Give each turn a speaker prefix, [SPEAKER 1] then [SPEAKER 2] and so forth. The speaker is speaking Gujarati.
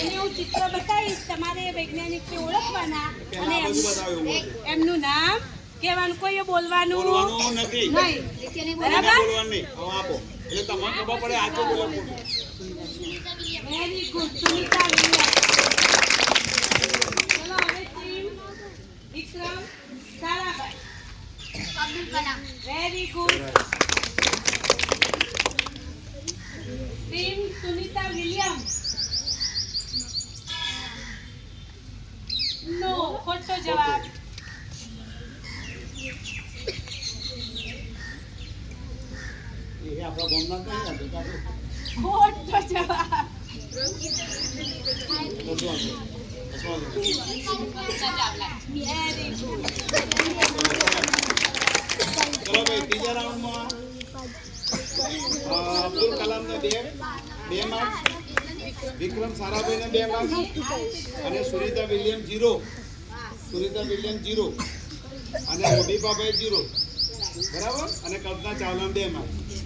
[SPEAKER 1] એને હું ચિત્ર બતાવીશ, તમારે વૈજ્ઞાનિકને ઓળખવાના અને એમનું નામ કહેવાનું. કોઈએ બોલવાનું
[SPEAKER 2] નથી.
[SPEAKER 1] બરાબર?
[SPEAKER 2] આપો એટલે તમને ખબર પડે આજો બોલો.
[SPEAKER 1] Very good Sunita William. ચલો હવે team Vikram Sarabhai.
[SPEAKER 3] Abdul Kalam.
[SPEAKER 1] Very good. Team Sunita William. No, ખોટો જવાબ.
[SPEAKER 2] એ આપણા ગામના કઈ હતા?
[SPEAKER 1] ખોટો જવાબ. Very good.
[SPEAKER 2] ચલો ભાઈ ત્રીજા રાઉન્ડમાં અબ્દુલ કલામ ને 2 માર્ક્સ, વિક્રમ સારાભાઈ ને 2 માર્ક્સ અને સુનિતા વિલિયમ 0. સુનિતા વિલિયમ 0 અને મોદીબાભાઈ 0. બરાબર? અને કલ્પના ચાવલા 2 માર્ક્સ.